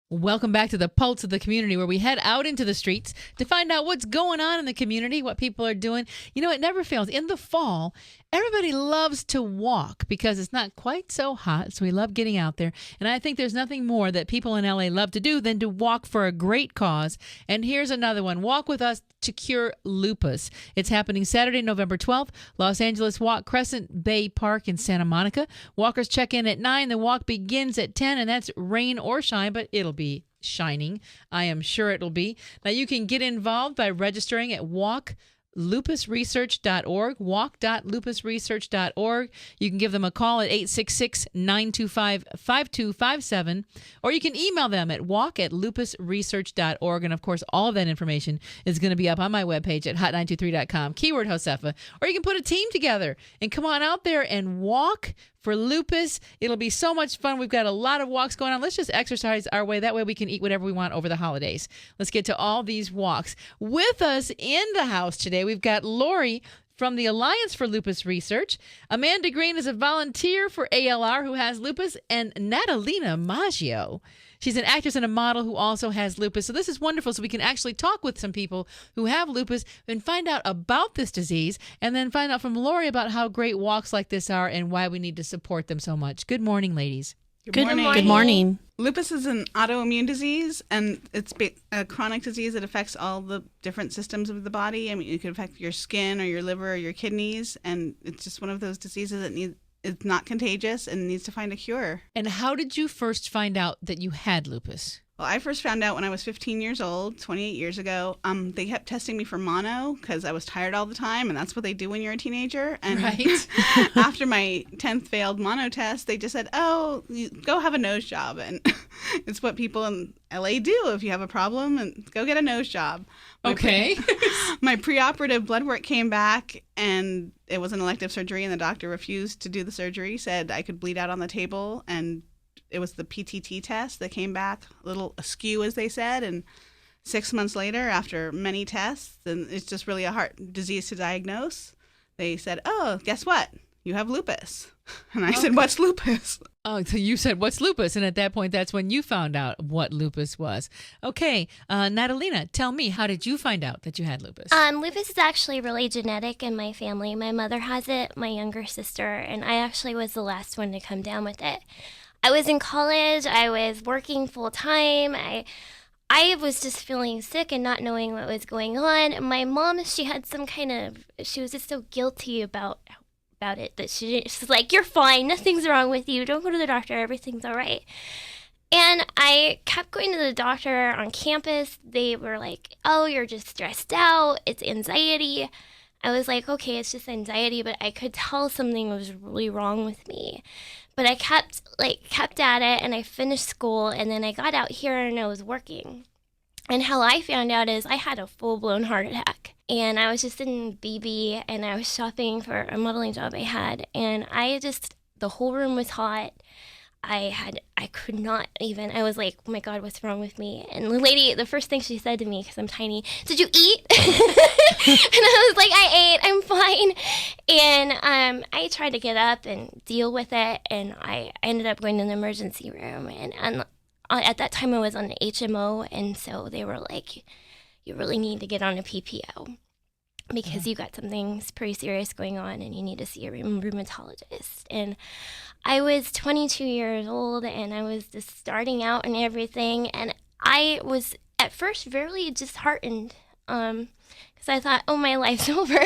Welcome back to the Pulse of the Community, where we head out into the streets to find out what's going on in the community, what people are doing. You know, it never fails. In the fall, everybody loves to walk because it's not quite so hot, so we love getting out there. And I think there's nothing more that people in LA love to do than to walk for a great cause. And here's another one. Walk with us to cure lupus. It's happening Saturday, November 12th, Los Angeles Walk, Crescent Bay Park in Santa Monica. Walkers check in at 9. The walk begins at 10, and that's rain or shine, but it'll be shining. I am sure it'll be. Now, you can get involved by registering at walklupusresearch.org, walk.lupusresearch.org. You can give them a call at 866-925-5257, or you can email them at walk@lupusresearch.org. And, of course, all of that information is going to be up on my webpage at hot923.com, keyword Josefa. Or you can put a team together and come on out there and walk for lupus. It'll be so much fun. We've got a lot of walks going on. Let's just exercise our way. That way we can eat whatever we want over the holidays. Let's get to all these walks. With us in the house today, we've got Lori from the Alliance for Lupus Research. Amanda Green is a volunteer for ALR who has lupus, and Natalina Maggio. She's an actress and a model who also has lupus. So this is wonderful. So we can actually talk with some people who have lupus and find out about this disease, and then find out from Lori about how great walks like this are and why we need to support them so much. Good morning, ladies. Good morning. Good morning. Lupus is an autoimmune disease, and it's a chronic disease that affects all the different systems of the body. I mean, it could affect your skin or your liver or your kidneys, and it's just one of those diseases that it's not contagious and needs to find a cure. And how did you first find out that you had lupus? Well, I first found out when I was 15 years old, 28 years ago. They kept testing me for mono because I was tired all the time, and that's what they do when you're a teenager. And right. After my 10th failed mono test, they just said, oh, go have a nose job. And it's what people in LA do if you have a problem, and go get a nose job. Okay. My preoperative blood work came back, and it was an elective surgery, and the doctor refused to do the surgery, said I could bleed out on the table, and it was the PTT test that came back a little askew, as they said. And 6 months later, after many tests, and it's just really a heart disease to diagnose, they said, oh, guess what? You have lupus. And I said, what's lupus? Oh, so you said, what's lupus? And at that point, that's when you found out what lupus was. Okay. Natalina, tell me, how did you find out that you had lupus? Lupus is actually really genetic in my family. My mother has it, my younger sister, and I actually was the last one to come down with it. I was in college. I was working full time. I was just feeling sick and not knowing what was going on. My mom, she had she was just so guilty about it that she's like, you're fine. Nothing's wrong with you. Don't go to the doctor. Everything's all right. And I kept going to the doctor on campus. They were like, oh, you're just stressed out. It's anxiety. I was like, okay, it's just anxiety, but I could tell something was really wrong with me. But I kept at it, and I finished school, and then I got out here and I was working. And how I found out is I had a full-blown heart attack. And I was just in BB, and I was shopping for a modeling job I had. And the whole room was hot. I could not even, I was like, oh my God, what's wrong with me? And the first thing she said to me, because I'm tiny, did you eat? And I was like, I ate, I'm fine. And I tried to get up and deal with it, and I ended up going to the emergency room. And at that time I was on an HMO, and so they were like, you really need to get on a PPO because you got something pretty serious going on and you need to see a rheumatologist. And I was 22 years old, and I was just starting out and everything, and I was at first very disheartened because I thought, oh, my life's over.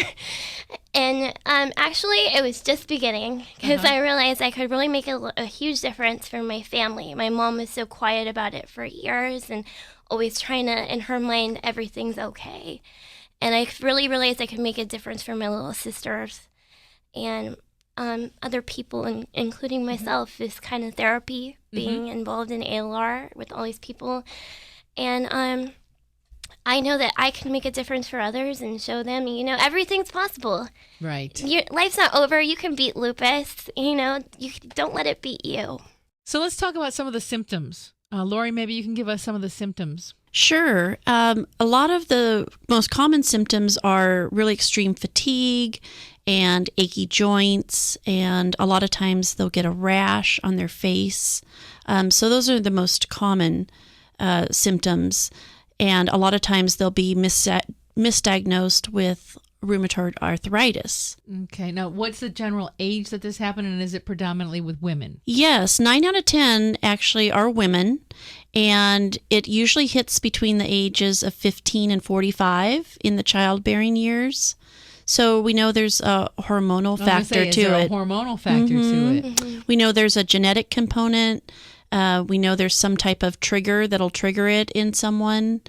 And actually it was just beginning, because I realized I could really make a huge difference for my family. My mom was so quiet about it for years and always trying to, in her mind, everything's okay. And I really realized I could make a difference for my little sisters and other people, including myself, this kind of therapy, being involved in ALR with all these people. And I know that I can make a difference for others and show them, everything's possible. Right. Life's not over. You can beat lupus. You don't let it beat you. So let's talk about some of the symptoms. Lori, maybe you can give us some of the symptoms. Sure. A lot of the most common symptoms are really extreme fatigue and achy joints, and a lot of times they'll get a rash on their face. So those are the most common symptoms, and a lot of times they'll be misdiagnosed with rheumatoid arthritis. Okay. Now, what's the general age that this happened, and is it predominantly with women? Yes, 9 out of 10 actually are women, and it usually hits between the ages of 15 and 45 in the childbearing years. So we know there's a hormonal factor is to there it. A hormonal factor to it. Mm-hmm. We know there's a genetic component. We know there's some type of trigger that'll trigger it in someone.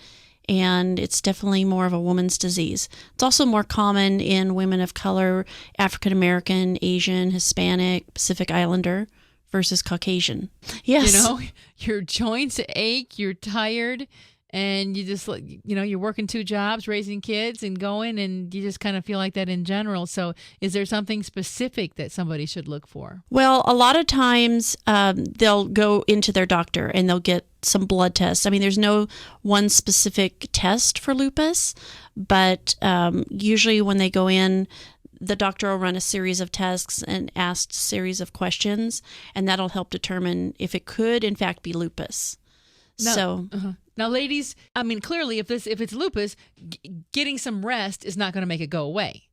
And it's definitely more of a woman's disease. It's also more common in women of color, African American, Asian, Hispanic, Pacific Islander versus Caucasian. Yes. You know, your joints ache, you're tired, and you just, you're working 2 jobs, raising kids and going, and you just kind of feel like that in general. So is there something specific that somebody should look for? Well, a lot of times they'll go into their doctor and they'll get some blood tests. I mean, there's no one specific test for lupus, but usually when they go in, the doctor will run a series of tests and ask a series of questions, and that'll help determine if it could, in fact, be lupus. Now, ladies, I mean, clearly, if it's lupus, getting some rest is not going to make it go away.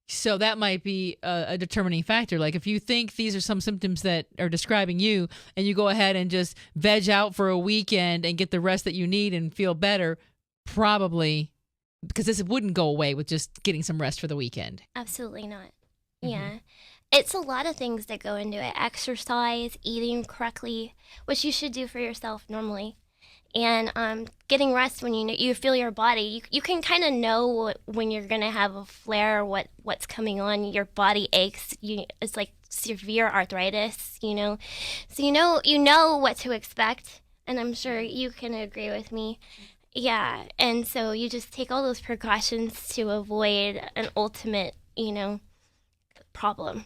So that might be a determining factor. Like if you think these are some symptoms that are describing you, and you go ahead and just veg out for a weekend and get the rest that you need and feel better, probably because this wouldn't go away with just getting some rest for the weekend. Absolutely not. Yeah. It's a lot of things that go into it. Exercise, eating correctly, which you should do for yourself normally. And getting rest when you feel your body. You can kind of know when you're going to have a flare, what's coming on. Your body aches. It's like severe arthritis, So you know what to expect, and I'm sure you can agree with me. Yeah, and so you just take all those precautions to avoid an ultimate, problem.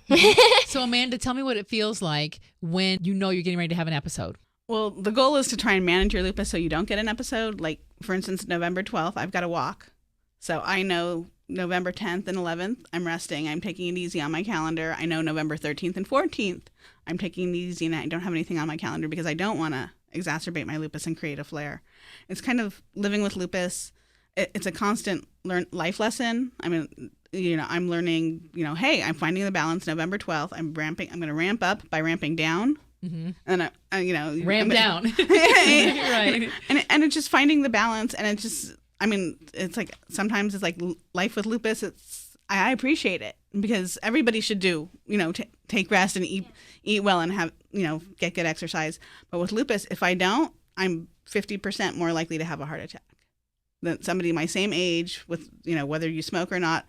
So Amanda, tell me what it feels like when you know you're getting ready to have an episode. Well, the goal is to try and manage your lupus so you don't get an episode. Like, for instance, November 12th, I've got to walk. So I know November 10th and 11th, I'm resting. I'm taking it easy on my calendar. I know November 13th and 14th, I'm taking it easy, and I don't have anything on my calendar because I don't want to exacerbate my lupus and create a flare. It's kind of living with lupus. It's a constant life lesson. I mean, I'm learning, hey, I'm finding the balance November 12th. I'm going to ramp up by ramping down. Mm-hmm. And ramp down. Right. And it's just finding the balance, and it's like sometimes it's like life with lupus. I appreciate it because everybody should do take rest and eat well and have get good exercise. But with lupus, if I don't, I'm 50% more likely to have a heart attack than somebody my same age with whether you smoke or not.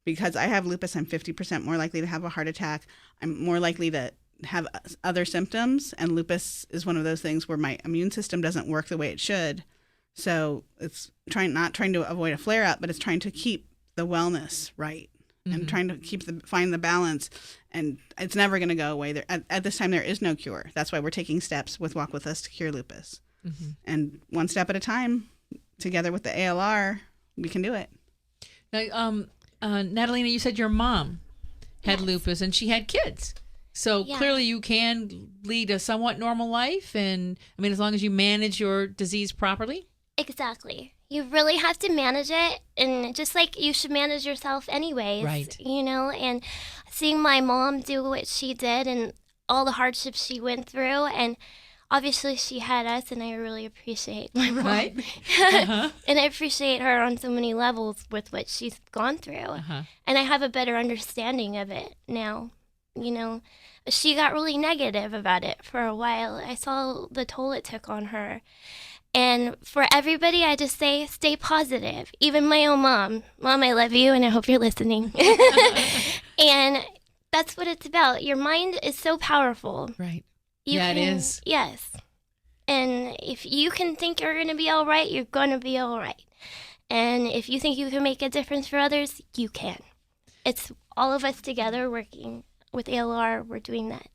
Because I have lupus, I'm 50% more likely to have a heart attack. I'm more likely to have other symptoms, and lupus is one of those things where my immune system doesn't work the way it should. So it's not trying to avoid a flare up, but it's trying to keep the wellness right and trying to find the balance. And it's never going to go away. At this time, there is no cure. That's why we're taking steps with Walk With Us to cure lupus. Mm-hmm. And one step at a time, together with the ALR, we can do it. Now, Natalina, you said your mom had lupus and she had kids. So clearly you can lead a somewhat normal life. And I mean, as long as you manage your disease properly. Exactly. You really have to manage it. And just like you should manage yourself anyways. Right. And seeing my mom do what she did and all the hardships she went through. And obviously she had us, and I really appreciate my mom. Right. Uh-huh. And I appreciate her on so many levels with what she's gone through. Uh-huh. And I have a better understanding of it now. She got really negative about it for a while. I saw the toll it took on her. And for everybody, I just say, stay positive. Even my own mom. Mom, I love you, and I hope you're listening. And that's what it's about. Your mind is so powerful. Right. It is. Yes. And if you can think you're going to be all right, you're going to be all right. And if you think you can make a difference for others, you can. It's all of us together working with ALR. We're doing that.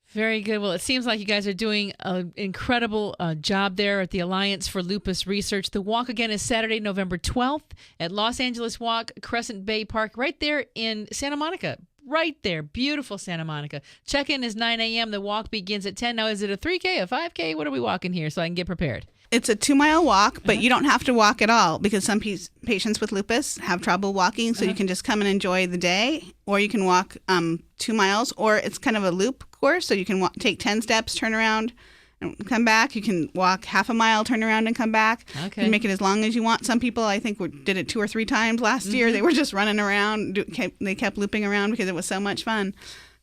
Very good. Well, it seems like you guys are doing an incredible job there at the Alliance for Lupus Research. The walk again is Saturday, November 12th at Los Angeles Walk, Crescent Bay Park, right there in Santa Monica. Right there. Beautiful Santa Monica. Check-in is 9 a.m. The walk begins at 10. Now, is it a 3K, a 5K? What are we walking here so I can get prepared? It's a 2-mile walk, but you don't have to walk at all because some patients with lupus have trouble walking. So you can just come and enjoy the day, or you can walk 2 miles, or it's kind of a loop course. So you can take 10 steps, turn around, and come back. You can walk half a mile, turn around, and come back. Okay. You can make it as long as you want. Some people, I think, did it 2 or 3 times last year. They were just running around. They kept looping around because it was so much fun.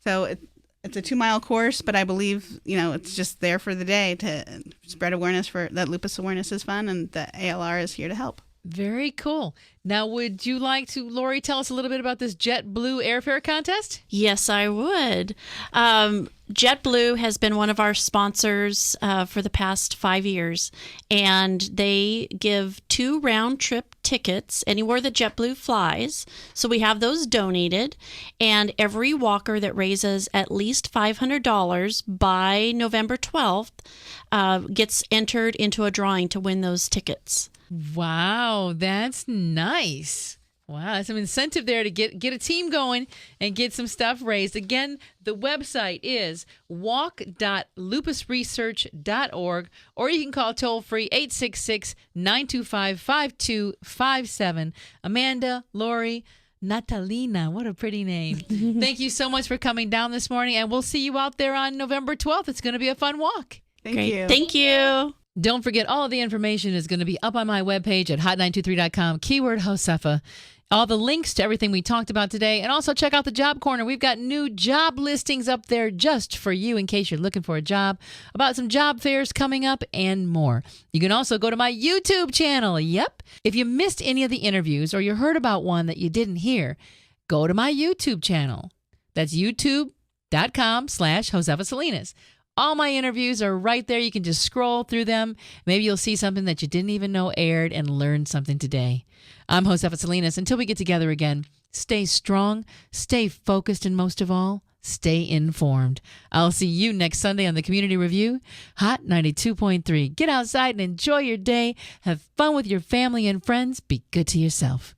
So it's a 2-mile course, but I believe, it's just there for the day to spread awareness for that lupus awareness is fun, and the ALR is here to help. Very cool. Now, would you like to, Lori, tell us a little bit about this JetBlue airfare contest? Yes, I would. JetBlue has been one of our sponsors for the past 5 years, and they give 2 round-trip tickets anywhere that JetBlue flies. So we have those donated, and every walker that raises at least $500 by November 12th gets entered into a drawing to win those tickets. Wow, that's nice. Wow, that's some incentive there to get a team going and get some stuff raised. Again, the website is walk.lupusresearch.org, or you can call toll-free 866-925-5257. Amanda, Lori, Natalina, what a pretty name. Thank you so much for coming down this morning, and we'll see you out there on November 12th. It's going to be a fun walk. Thank Great. you. Thank you. Don't forget, all of the information is going to be up on my webpage at hot923.com, keyword Josefa. All the links to everything we talked about today. And also check out the Job Corner. We've got new job listings up there just for you in case you're looking for a job, about some job fairs coming up and more. You can also go to my YouTube channel. Yep. If you missed any of the interviews or you heard about one that you didn't hear, go to my YouTube channel. That's youtube.com/Josefa Salinas. All my interviews are right there. You can just scroll through them. Maybe you'll see something that you didn't even know aired and learn something today. I'm Josefa Salinas. Until we get together again, stay strong, stay focused, and most of all, stay informed. I'll see you next Sunday on the Community Review, Hot 92.3. Get outside and enjoy your day. Have fun with your family and friends. Be good to yourself.